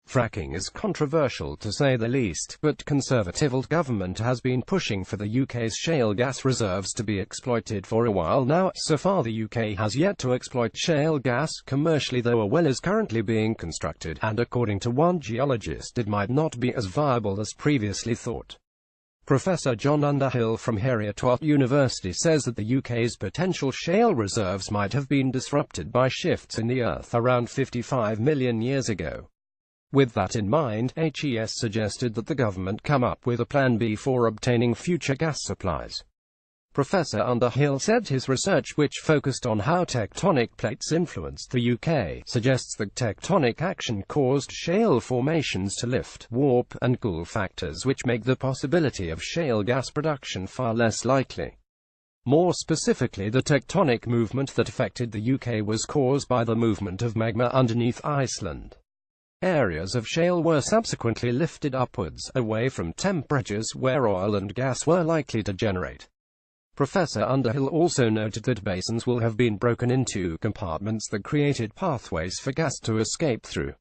Fracking is controversial to say the least, but Conservative government has been pushing for the UK's shale gas reserves to be exploited for a while now. So far the UK has yet to exploit shale gas commercially, though a well is currently being constructed, and according to one geologist it might not be as viable as previously thought. Professor John Underhill from Heriot-Watt University says that the UK's potential shale reserves might have been disrupted by shifts in the Earth around 55 million years ago. With that in mind, HES suggested that the government come up with a plan B for obtaining future gas supplies. Professor Underhill said his research, which focused on how tectonic plates influenced the UK, suggests that tectonic action caused shale formations to lift, warp, and cool, factors which make the possibility of shale gas production far less likely. More specifically, the tectonic movement that affected the UK was caused by the movement of magma underneath Iceland. Areas of shale were subsequently lifted upwards, away from temperatures where oil and gas were likely to generate. Professor Underhill also noted that basins will have been broken into compartments that created pathways for gas to escape through.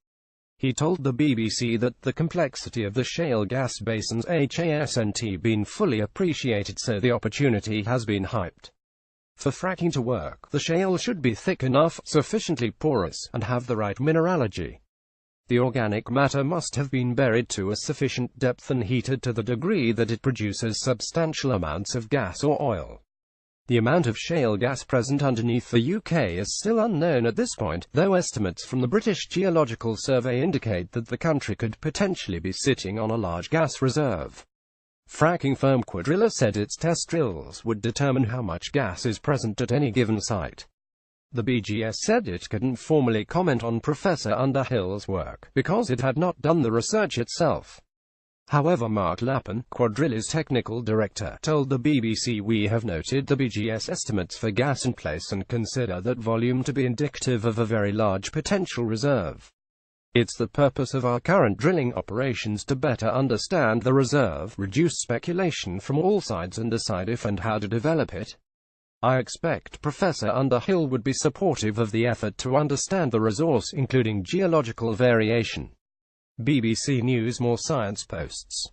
He told the BBC that the complexity of the shale gas basins hasn't been fully appreciated, so the opportunity has been hyped. For fracking to work, the shale should be thick enough, sufficiently porous, and have the right mineralogy. The organic matter must have been buried to a sufficient depth and heated to the degree that it produces substantial amounts of gas or oil. The amount of shale gas present underneath the UK is still unknown at this point, though estimates from the British Geological Survey indicate that the country could potentially be sitting on a large gas reserve. Fracking firm Quadrilla said its test drills would determine how much gas is present at any given site. The BGS said it couldn't formally comment on Professor Underhill's work, because it had not done the research itself. However, Mark Lappin, Quadrilla's technical director, told the BBC, "We have noted the BGS estimates for gas in place and consider that volume to be indicative of a very large potential reserve. It's the purpose of our current drilling operations to better understand the reserve, reduce speculation from all sides, and decide if and how to develop it. I expect Professor Underhill would be supportive of the effort to understand the resource, including geological variation." BBC News. More science posts.